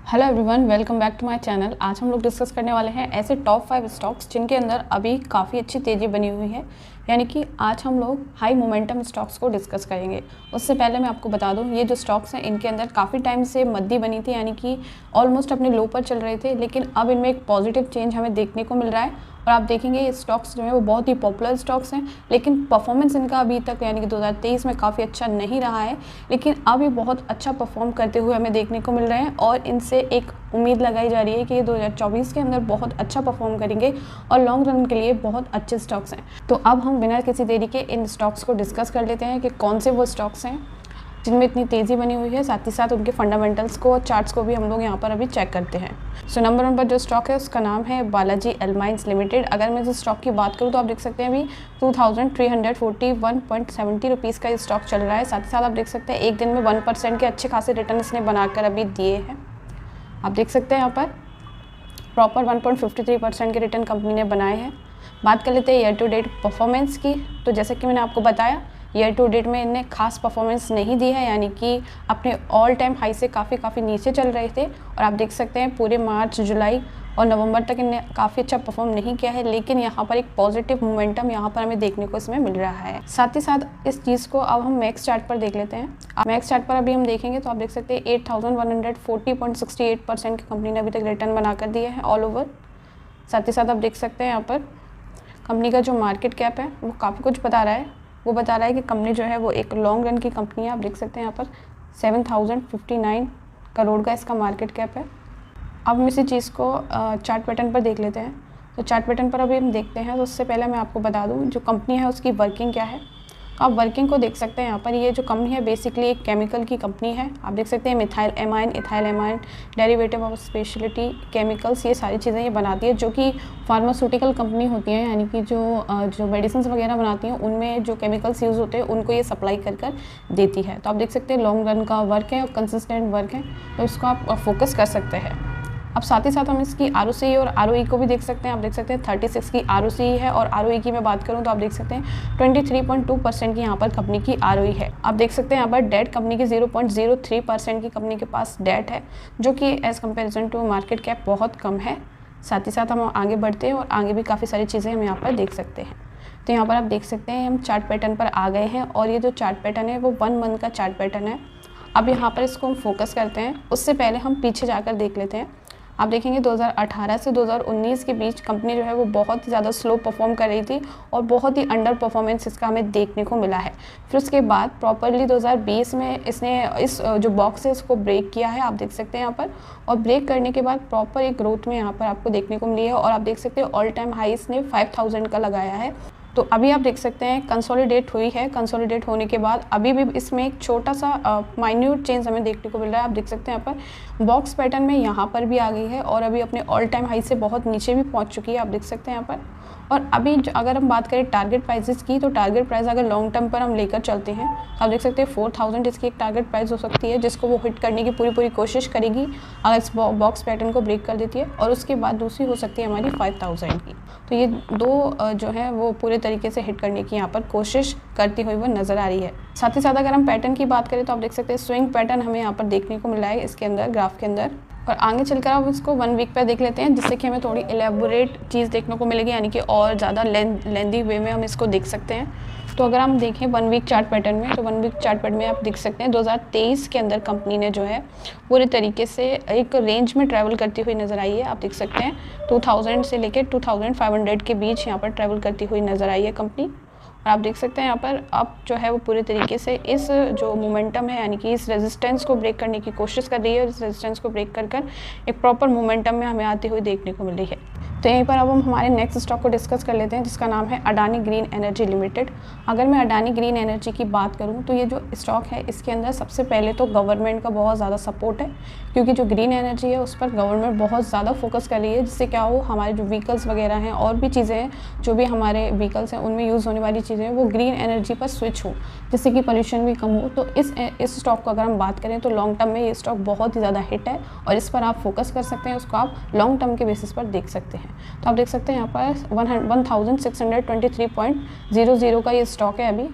Hello everyone, welcome back to my channel. आज हम लोग डिस्कस करने वाले हैं ऐसे टॉप 5 स्टॉक्स जिनके अंदर अभी काफ़ी अच्छी तेज़ी बनी हुई है। यानी कि आज हम लोग हाई मोमेंटम स्टॉक्स को डिस्कस करेंगे। उससे पहले मैं आपको बता दूं, ये जो स्टॉक्स हैं इनके अंदर काफ़ी टाइम से मंदी बनी थी, यानी कि ऑलमोस्ट अपने लो पर चल रहे थे, लेकिन अब इनमें एक पॉजिटिव चेंज हमें देखने को मिल रहा है। और आप देखेंगे ये स्टॉक्स जो है वो बहुत ही पॉपुलर स्टॉक्स हैं, लेकिन परफॉर्मेंस इनका अभी तक यानी कि 2023 में काफ़ी अच्छा नहीं रहा है, लेकिन अब ये बहुत अच्छा परफॉर्म करते हुए हमें देखने को मिल रहे हैं और इनसे एक उम्मीद लगाई जा रही है कि ये 2024 के अंदर बहुत अच्छा परफॉर्म करेंगे और लॉन्ग रन के लिए बहुत अच्छे स्टॉक्स हैं। तो अब हम बिना किसी देरी के इन स्टॉक्स को डिस्कस कर लेते हैं कि कौन से वो स्टॉक्स हैं जिनमें इतनी तेज़ी बनी हुई है। साथ ही साथ उनके फंडामेंटल्स को और चार्ट्स को भी हम लोग यहाँ पर अभी चेक करते हैं। सो नंबर 1 पर जो स्टॉक है उसका नाम है बालाजी एलमाइंस लिमिटेड। अगर मैं इस स्टॉक की बात करूँ तो आप देख सकते हैं अभी 2341.70 रुपीज़ का ये स्टॉक चल रहा है। साथ ही साथ आप देख सकते हैं एक दिन में 1% के अच्छे खासे रिटर्न इसने बनाकर अभी दिए हैं। आप देख सकते हैं यहाँ पर प्रॉपर 1.53% के रिटर्न कंपनी ने बनाए हैं। बात कर लेते हैं ईयर टू डेट परफॉर्मेंस की। तो जैसे कि मैंने आपको बताया, ईयर टू डेट में इन्हें खास परफॉर्मेंस नहीं दी है, यानी कि अपने ऑल टाइम हाई से काफ़ी नीचे चल रहे थे। और आप देख सकते हैं पूरे मार्च, जुलाई और नवंबर तक इन्हें काफ़ी अच्छा परफॉर्म नहीं किया है, लेकिन यहाँ पर एक पॉजिटिव मोमेंटम यहाँ पर हमें देखने को इसमें मिल रहा है। साथ ही साथ इस चीज़ को अब हम मैक्स चार्ट पर देख लेते हैं। मैक्स चार्ट पर अभी हम देखेंगे तो आप देख सकते हैं 8140.68% की कंपनी ने अभी तक रिटर्न बनाकर दिए हैं ऑल ओवर। साथ ही साथ आप देख सकते हैं यहाँ पर कंपनी का जो मार्केट कैप है वो काफ़ी कुछ बता रहा है। वो बता रहा है कि कंपनी जो है वो एक लॉन्ग रन की कंपनी है। आप देख सकते हैं यहाँ पर 7059 करोड़ का इसका मार्केट कैप है। अब हम इसी चीज़ को चार्ट पैटर्न पर देख लेते हैं। तो चार्ट पैटर्न पर अभी हम देखते हैं, तो उससे पहले मैं आपको बता दूं जो कंपनी है उसकी वर्किंग क्या है। तो आप वर्किंग को देख सकते हैं यहाँ पर। ये जो कंपनी है बेसिकली एक केमिकल की कंपनी है। आप देख सकते हैं methyl amine, ethyl amine, derivative of speciality chemicals, ये सारी चीज़ें ये बनाती है, जो कि फार्मास्यूटिकल कंपनी होती है, यानी कि जो मेडिसिन वगैरह बनाती हैं उनमें जो केमिकल्स यूज़ होते हैं उनको ये सप्लाई कर देती है। तो आप देख सकते हैं लॉन्ग रन का वर्क है और कंसिस्टेंट वर्क है, तो इसको आप फोकस कर सकते हैं। अब साथ ही साथ हम इसकी ROCE और ROE को भी देख सकते हैं। आप देख सकते हैं 36 की ROCE है और ROE की मैं बात करूं तो आप देख सकते हैं 23.2% की यहाँ पर कंपनी की ROE है। आप देख सकते हैं यहाँ पर डेट कंपनी की 0.03% की कंपनी के पास डेट है, जो कि as comparison to market cap बहुत कम है। साथ ही साथ हम आगे बढ़ते हैं और आगे भी काफ़ी सारी चीज़ें हम यहाँ पर देख सकते हैं। तो यहाँ पर आप देख सकते हैं हम चार्ट पैटर्न पर आ गए हैं और ये जो चार्ट पैटर्न है वो 1 मंथ का चार्ट पैटर्न है। अब यहाँ पर इसको हम फोकस करते हैं, उससे पहले हम पीछे जाकर देख लेते हैं। आप देखेंगे 2018 से 2019 के बीच कंपनी जो है वो बहुत ही ज़्यादा स्लो परफॉर्म कर रही थी और बहुत ही अंडर परफॉर्मेंस इसका हमें देखने को मिला है। फिर उसके बाद प्रॉपरली 2020 में इसने इस जो बॉक्स है इसको ब्रेक किया है, आप देख सकते हैं यहाँ पर। और ब्रेक करने के बाद प्रॉपर एक ग्रोथ में यहाँ पर आपको देखने को मिली है और आप देख सकते हैं ऑल टाइम हाई इसने 5000 का लगाया है। तो अभी आप देख सकते हैं कंसोलिडेट हुई है। कंसोलिडेट होने के बाद अभी भी इसमें एक छोटा सा माइन्यूट चेंज हमें देखने को मिल रहा है। आप देख सकते हैं यहाँ पर बॉक्स पैटर्न में यहाँ पर भी आ गई है और अभी अपने ऑल टाइम हाई से बहुत नीचे भी पहुँच चुकी है, आप देख सकते हैं यहाँ पर। और अभी अगर हम बात करें टारगेट प्राइसेस की, तो टारगेट प्राइस अगर लॉन्ग टर्म पर हम लेकर चलते हैं तो आप देख सकते हैं 4000 इसकी एक टारगेट प्राइस हो सकती है, जिसको वो हिट करने की पूरी कोशिश करेगी अगर इस बॉक्स पैटर्न को ब्रेक कर देती है। और उसके बाद दूसरी हो सकती है हमारी 5000 की। तो ये दो जो है वो पूरे तरीके से हिट करने की यहाँ पर कोशिश करती हुई वो नज़र आ रही है। साथ ही साथ अगर हम पैटर्न की बात करें तो आप देख सकते हैं स्विंग पैटर्न हमें यहाँ पर देखने को मिला है इसके अंदर, ग्राफ के अंदर। और आगे चलकर आप इसको 1 वीक पर देख लेते हैं, जिससे कि हमें थोड़ी एलेबोरेट चीज़ देखने को मिलेगी, यानी कि और ज़्यादा लेंदी वे में हम इसको देख सकते हैं। तो अगर हम देखें 1 वीक चार्ट पैटर्न में, तो 1 वीक चार्ट पैटर्न में आप देख सकते हैं 2023 के अंदर कंपनी ने जो है पूरे तरीके से एक रेंज में ट्रैवल करती हुई नज़र आई है। आप देख सकते हैं 2000 से लेकर 2500 के बीच यहाँ पर ट्रैवल करती हुई नज़र आई है कंपनी। और आप देख सकते हैं यहाँ पर अब जो है वो पूरे तरीके से इस जो मोमेंटम है, यानी कि इस रेजिस्टेंस को ब्रेक करने की कोशिश कर रही है और इस रेजिस्टेंस को ब्रेक कर एक प्रॉपर मोमेंटम में हमें आती हुई देखने को मिल रही है। तो यहीं पर अब हम हमारे नेक्स्ट स्टॉक को डिस्कस कर लेते हैं, जिसका नाम है अडानी ग्रीन एनर्जी लिमिटेड। अगर मैं अडानी ग्रीन एनर्जी की बात करूं तो ये जो स्टॉक है इसके अंदर सबसे पहले तो गवर्नमेंट का बहुत ज़्यादा सपोर्ट है, क्योंकि जो ग्रीन एनर्जी है उस पर गवर्नमेंट बहुत ज़्यादा फोकस कर रही है, जिससे क्या हो हमारे जो व्हीकल्स वगैरह हैं और भी चीज़ें हैं जो भी हमारे व्हीकल्स हैं उनमें यूज़ होने वाली चीज़ें हैं वो ग्रीन एनर्जी पर स्विच हो, जिससे कि पोल्यूशन भी कम हो। तो इस स्टॉक को अगर हम बात करें तो लॉन्ग टर्म में ये स्टॉक बहुत ही ज़्यादा हिट है और इस पर आप फोकस कर सकते हैं, उसको आप लॉन्ग टर्म के बेसिस पर देख सकते हैं। तो आप देख सकते हैं यहाँ पर 1623.00 का ये स्टॉक है अभी।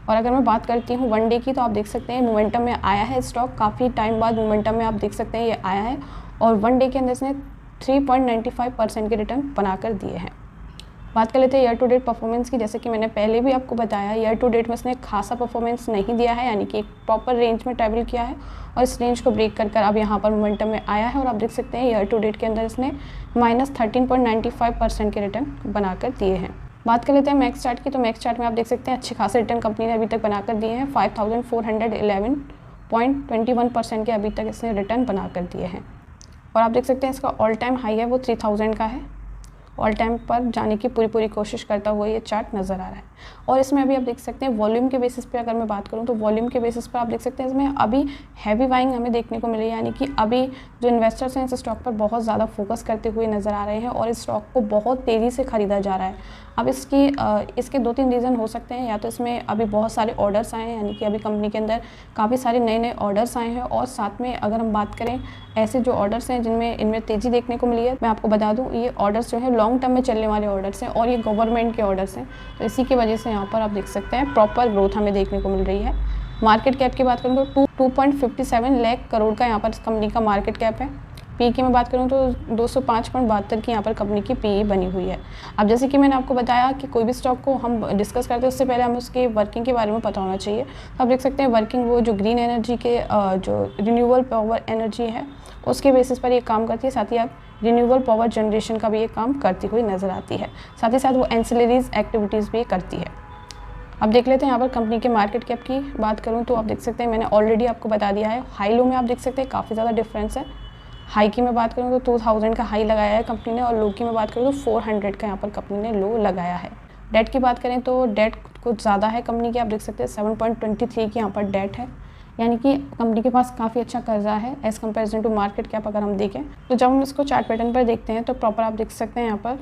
और अगर मैं बात करती हूँ 1 डे की, तो आप देख सकते हैं मोमेंटम में आया है स्टॉक, काफ़ी टाइम बाद मोमेंटम में आप देख सकते हैं ये आया है और 1 डे के अंदर इसने 3.95% के रिटर्न बनाकर दिए हैं। बात कर लेते हैं ईयर टू डेट परफॉर्मेंस की। जैसे कि मैंने पहले भी आपको बताया, ईयर टू डेट में इसने खासा परफॉर्मेंस नहीं दिया है, यानी कि एक प्रॉपर रेंज में ट्रैवल किया है और इस रेंज को ब्रेक कर अब यहाँ पर मोमेंटम में आया है और आप देख सकते हैं ईयर टू डेट के अंदर इसने -13.95% के रिटर्न बनाकर दिए हैं। बात कर लेते हैं मैक्स चार्ट की। तो मैक्स चार्ट में आप देख सकते हैं अच्छे खासे रिटर्न कंपनी ने अभी तक बनाकर दिए हैं। 5411.21% के अभी तक इसने रिटर्न बनाकर दिए हैं और आप देख सकते हैं इसका ऑल टाइम हाई है वो 3000 का है। ऑल टाइम पर जाने की पूरी कोशिश करता हुआ ये चार्ट नज़र आ रहा है। और इसमें अभी आप देख सकते हैं वॉल्यूम के बेसिस पे अगर मैं बात करूं तो वॉल्यूम के बेसिस पर आप देख सकते हैं इसमें अभी हैवी बाइंग हमें देखने को मिल रही है, यानी कि अभी जो इन्वेस्टर्स हैं इस स्टॉक पर बहुत ज़्यादा फोकस करते हुए नज़र आ रहे हैं और इस स्टॉक को बहुत तेज़ी से ख़रीदा जा रहा है। अब इसके 2-3 रीज़न हो सकते हैं। या तो इसमें अभी बहुत सारे ऑर्डर्स आए हैं, यानी कि अभी कंपनी के अंदर काफ़ी सारे नए ऑर्डर्स आए हैं और साथ में अगर हम बात करें ऐसे जो ऑर्डर्स हैं इनमें तेज़ी देखने को मिली है, मैं आपको बता दूं ये ऑर्डर्स जो है लॉन्ग टर्म में चलने वाले ऑर्डर्स हैं और ये गवर्नमेंट के ऑर्डर्स हैं। तो इसी की वजह से यहाँ पर आप देख सकते हैं प्रॉपर ग्रोथ हमें देखने को मिल रही है। मार्केट कैप की बात करूँ तो 2.57 लाख करोड़ का यहाँ पर कंपनी का मार्केट कैप है। पी की मैं बात करूँ तो 205.72 की यहाँ पर कंपनी की पी बनी हुई है। अब जैसे कि मैंने आपको बताया कि कोई भी स्टॉक को हम डिस्कस करते हैं उससे पहले हमें उसकी वर्किंग के बारे में पता होना चाहिए। तो आप देख सकते हैं वर्किंग वो जो ग्रीन एनर्जी के जो रिन्यूएबल पावर एनर्जी है उसके बेसिस पर ये काम करती है। साथ ही आप रिन्यूएबल पावर जनरेशन का भी ये काम करती हुई नज़र आती है। साथ ही साथ वो एंसिलरीज एक्टिविटीज़ भी करती है। अब देख लेते हैं यहाँ पर कंपनी के मार्केट कैप की बात करूँ तो आप देख सकते हैं मैंने ऑलरेडी आपको बता दिया है। हाई लो में आप देख सकते हैं काफ़ी ज़्यादा डिफरेंस है। हाई की मैं बात करूँ तो 2000 का हाई लगाया है कंपनी ने और लो की मैं बात करूँ तो 400 का यहाँ पर कंपनी ने लो लगाया है। डेट की बात करें तो डेट कुछ ज़्यादा है कंपनी की। आप देख सकते हैं 7.23 की यहाँ पर डेट है, यानी कि कंपनी के पास काफ़ी अच्छा कर्जा है as comparison to market cap अगर हम देखें। तो जब हम इसको चार्ट पैटर्न पर देखते हैं तो प्रॉपर आप देख सकते हैं यहाँ पर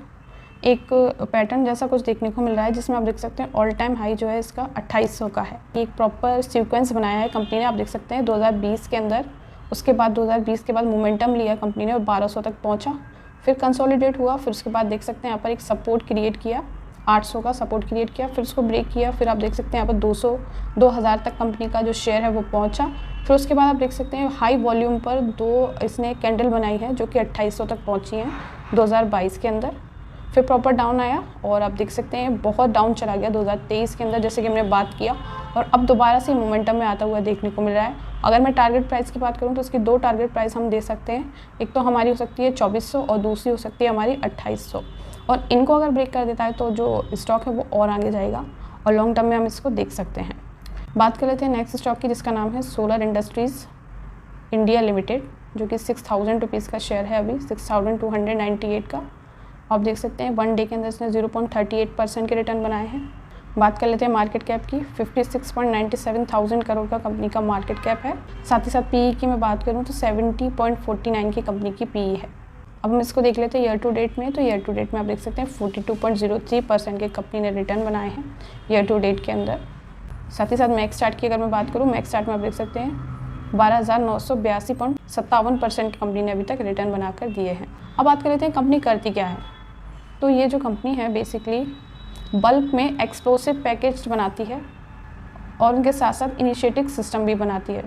एक पैटर्न जैसा कुछ देखने को मिल रहा है जिसमें आप देख सकते हैं ऑल टाइम हाई जो है इसका 2800 का है। एक प्रॉपर सीक्वेंस बनाया है कंपनी ने। आप देख सकते हैं 2020 के अंदर, उसके बाद 2020 के बाद मोमेंटम लिया कंपनी ने और 1200 तक पहुंचा, फिर कंसोलिडेट हुआ, फिर उसके बाद देख सकते हैं यहाँ पर एक सपोर्ट क्रिएट किया, 800 का सपोर्ट क्रिएट किया, फिर उसको ब्रेक किया, फिर आप देख सकते हैं यहाँ पर 2000 तक कंपनी का जो शेयर है वो पहुंचा। फिर उसके बाद आप देख सकते हैं हाई वॉल्यूम पर इसने कैंडल बनाई है जो कि 2800 तक पहुँची हैं 2022 के अंदर। फिर प्रॉपर डाउन आया और आप देख सकते हैं बहुत डाउन चला गया 2023 के अंदर, जैसे कि हमने बात किया, और अब दोबारा से मोमेंटम में आता हुआ देखने को मिल रहा है। अगर मैं टारगेट प्राइस की बात करूं तो इसकी 2 टारगेट प्राइस हम दे सकते हैं। एक तो हमारी हो सकती है 2400 और दूसरी हो सकती है हमारी 2800, और इनको अगर ब्रेक कर देता है तो जो स्टॉक है वो और आगे जाएगा और लॉन्ग टर्म में हम इसको देख सकते हैं। बात कर लेते हैं नेक्स्ट स्टॉक की जिसका नाम है सोलर इंडस्ट्रीज़ इंडिया लिमिटेड, जो कि 6000 रुपीज़ का शेयर है अभी, 6298 का। आप देख सकते हैं 1 डे के अंदर इसने 0.38% के रिटर्न बनाए हैं। बात कर लेते हैं मार्केट कैप की। 56.97 करोड़ का कंपनी का मार्केट कैप है। साथ ही साथ पीई की मैं बात करूं तो 70.49 की कंपनी की पीई है। अब हम इसको देख लेते हैं ईयर टू डेट में। तो ईयर टू डेट में आप देख सकते हैं 42.03% के कंपनी ने रिटर्न बनाए हैं ईयर टू डेट के अंदर। साथ ही साथ मैक्स चार्ट की अगर मैं बात करूँ, मैक्स चार्ट में आप देख सकते हैं 12,982.57% की कंपनी ने अभी तक रिटर्न बनाकर दिए हैं। अब बात कर लेते हैं कंपनी करती क्या है। तो ये जो कंपनी है बेसिकली बल्क में एक्सप्लोसिव पैकेज बनाती है और उनके साथ साथ इनिशिएटिव सिस्टम भी बनाती है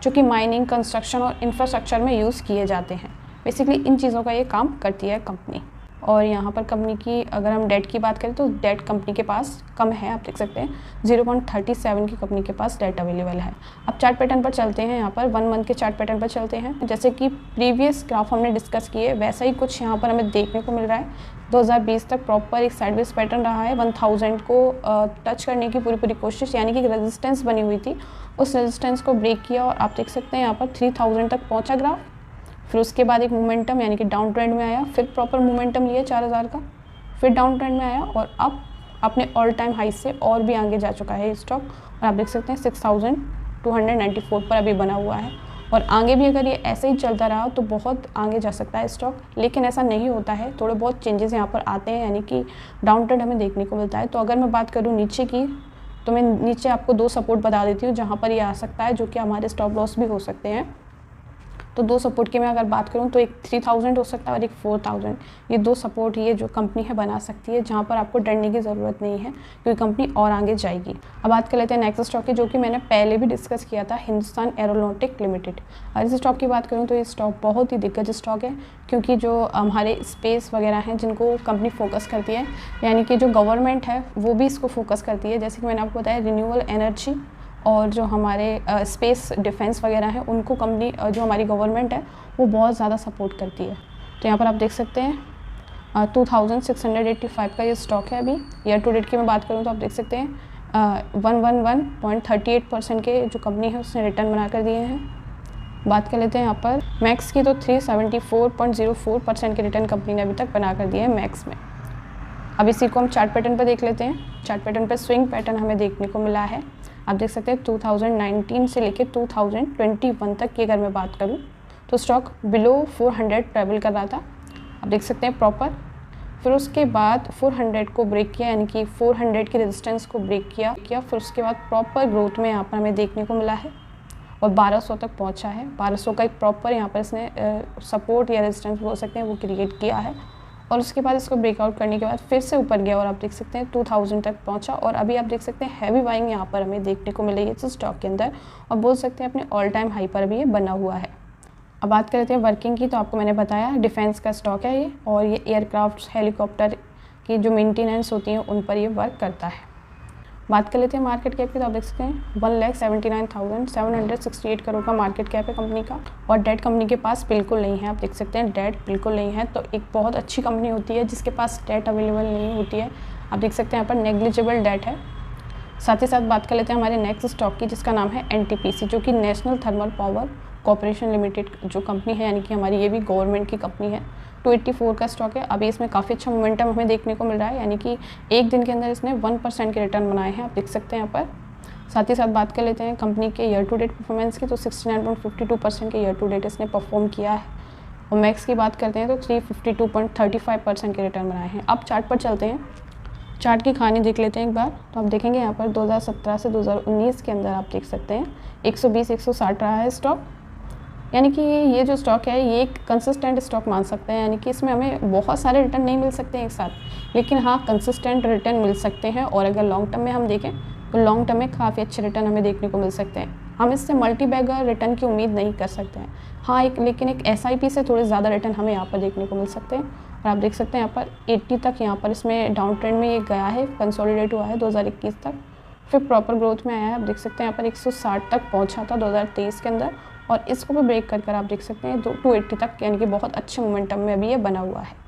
जो कि माइनिंग, कंस्ट्रक्शन और इंफ्रास्ट्रक्चर में यूज़ किए जाते हैं। बेसिकली इन चीज़ों का ये काम करती है कंपनी। और यहाँ पर कंपनी की अगर हम डेट की बात करें तो डेट कंपनी के पास कम है। आप देख सकते हैं 0.37 की कंपनी के पास डेट अवेलेबल है। अब चार्ट पैटर्न पर चलते हैं, यहाँ पर 1 मंथ के चार्ट पैटर्न पर चलते हैं। जैसे कि प्रीवियस ग्राफ हमने डिस्कस किए वैसा ही कुछ यहाँ पर हमें देखने को मिल रहा है। 2020 तक प्रॉपर एक साइडवेज पैटर्न रहा है। 1000 को टच करने की पूरी कोशिश, यानी कि रेजिस्टेंस बनी हुई थी, उस रेजिस्टेंस को ब्रेक किया और आप देख सकते हैं यहाँ पर 3000 तक पहुँचा ग्राफ। फिर उसके बाद एक मोमेंटम यानी कि डाउन ट्रेंड में आया, फिर प्रॉपर मोमेंटम लिया 4000 का, फिर डाउन ट्रेंड में आया और अब अपने ऑल टाइम हाई से और भी आगे जा चुका है स्टॉक। और आप देख सकते हैं 6294 पर अभी बना हुआ है और आगे भी अगर ये ऐसे ही चलता रहा तो बहुत आगे जा सकता है स्टॉक, लेकिन ऐसा नहीं होता है। थोड़े बहुत चेंजेस यहाँ पर आते हैं, यानी कि डाउन ट्रेंड हमें देखने को मिलता है। तो अगर मैं बात करूँ नीचे की, तो मैं नीचे आपको 2 सपोर्ट बता देती हूँ जहाँ पर ये आ सकता है, जो कि हमारे स्टॉप लॉस भी हो सकते हैं। तो दो सपोर्ट की मैं अगर बात करूँ तो एक 3000 हो सकता है और एक 4000। ये दो सपोर्ट ये जो कंपनी है बना सकती है, जहाँ पर आपको डरने की ज़रूरत नहीं है क्योंकि कंपनी और आगे जाएगी। अब बात कर लेते हैं नेक्स्ट स्टॉक की, जो कि मैंने पहले भी डिस्कस किया था, हिंदुस्तान एरोनॉटिक लिमिटेड। और इस स्टॉक की बात करूँ तो ये स्टॉक बहुत ही दिग्गज स्टॉक है, क्योंकि जो हमारे स्पेस वगैरह हैं जिनको कंपनी फोकस करती है, यानी कि जो गवर्नमेंट है वो भी इसको फोकस करती है। जैसे कि मैंने आपको बताया रिन्यूएबल एनर्जी और जो हमारे स्पेस डिफेंस वगैरह है उनको कंपनी जो हमारी गवर्नमेंट है वो बहुत ज़्यादा सपोर्ट करती है। तो यहाँ पर आप देख सकते हैं 2685 का ये स्टॉक है। अभी ईयर टू डेट की मैं बात करूँ तो आप देख सकते हैं 111.38% के जो कंपनी है उसने रिटर्न बना कर दिए हैं। बात कर लेते हैं यहाँ पर मैक्स की, तो 374.04% के रिटर्न कंपनी ने अभी तक बना कर दिए हैं मैक्स में। अब इसी को हम चार्ट पैटर्न पर देख लेते हैं। चार्ट पैटर्न पर स्विंग पैटर्न हमें देखने को मिला है। आप देख सकते हैं 2019 से लेकर 2021 तक की अगर मैं बात करूं तो स्टॉक बिलो 400 ट्रैवल कर रहा था, आप देख सकते हैं प्रॉपर। फिर उसके बाद 400 को ब्रेक किया, यानी कि 400 की रेजिस्टेंस को ब्रेक किया। फिर उसके बाद प्रॉपर ग्रोथ में यहाँ पर हमें देखने को मिला है और 1200 तक पहुँचा है। 1200 का एक प्रॉपर यहाँ पर इसने सपोर्ट या रेजिस्टेंस बोल सकते हैं वो क्रिएट किया है, और उसके बाद इसको ब्रेकआउट करने के बाद फिर से ऊपर गया और आप देख सकते हैं 2000 तक पहुंचा। और अभी आप देख सकते हैं हैवी बाइंग यहाँ पर हमें देखने को मिल रही है इस स्टॉक के अंदर, और बोल सकते हैं अपने ऑल टाइम हाई पर अभी ये बना हुआ है। अब बात करते हैं वर्किंग की, तो आपको मैंने बताया डिफेंस का स्टॉक है ये, और ये एयरक्राफ्ट हेलीकॉप्टर की जो मेंटेनेंस होती है उन पर ये वर्क करता है। बात कर लेते हैं मार्केट कैप की, तो आप देख सकते हैं 1,79,768 करोड़ का मार्केट कैप है कंपनी का, और डेट कंपनी के पास बिल्कुल नहीं है। आप देख सकते हैं डेट बिल्कुल नहीं है। तो एक बहुत अच्छी कंपनी होती है जिसके पास डेट अवेलेबल नहीं होती है। आप देख सकते हैं यहाँ पर नेग्लिजिबल डेट है। साथ ही साथ बात कर लेते हैं हमारे नेक्स्ट स्टॉक की, जिसका नाम है NTPC, जो कि national thermal power corporation limited जो कंपनी है, यानी कि हमारी ये भी गवर्नमेंट की कंपनी है। 284 का स्टॉक है। अभी इसमें काफ़ी अच्छा मोमेंटम हमें देखने को मिल रहा है, यानी कि एक दिन के अंदर इसने 1% के रिटर्न बनाए हैं, आप देख सकते हैं यहाँ पर। साथ ही साथ बात कर लेते हैं कंपनी के ईयर टू डेट परफॉर्मेंस की, तो 69.52% के ईयर टू डेट इसने परफॉर्म किया है। और मैक्स की बात करते हैं तो 352.35% के रिटर्न बनाए हैं। अब चार्ट पर चलते हैं, चार्ट की कहानी देख लेते हैं एक बार। तो आप देखेंगे यहाँ पर 2017 से 2019 के अंदर आप देख सकते हैं 120-160 रहा है स्टॉक, यानी कि ये जो स्टॉक है ये एक कंसिस्टेंट स्टॉक मान सकते हैं। यानी कि इसमें हमें बहुत सारे रिटर्न नहीं मिल सकते एक साथ, लेकिन हाँ कंसिस्टेंट रिटर्न मिल सकते हैं। और अगर लॉन्ग टर्म में हम देखें तो लॉन्ग टर्म में काफ़ी अच्छे रिटर्न हमें देखने को मिल सकते हैं। हम इससे मल्टी बैगर रिटर्न की उम्मीद नहीं कर सकते हैं, हाँ लेकिन एक SIP से थोड़े ज़्यादा रिटर्न हमें यहाँ पर देखने को मिल सकते हैं। और आप देख सकते हैं यहाँ पर 80 तक यहाँ पर इसमें डाउन ट्रेंड में ये गया है, कंसोलिडेट हुआ है 2021 तक, फिर प्रॉपर ग्रोथ में आया है। आप देख सकते हैं यहाँ पर 160 तक पहुँचा था 2023 के अंदर, और इसको भी ब्रेक कर आप देख सकते हैं 280 तक, यानी कि बहुत अच्छे मोमेंटम में अभी ये बना हुआ है।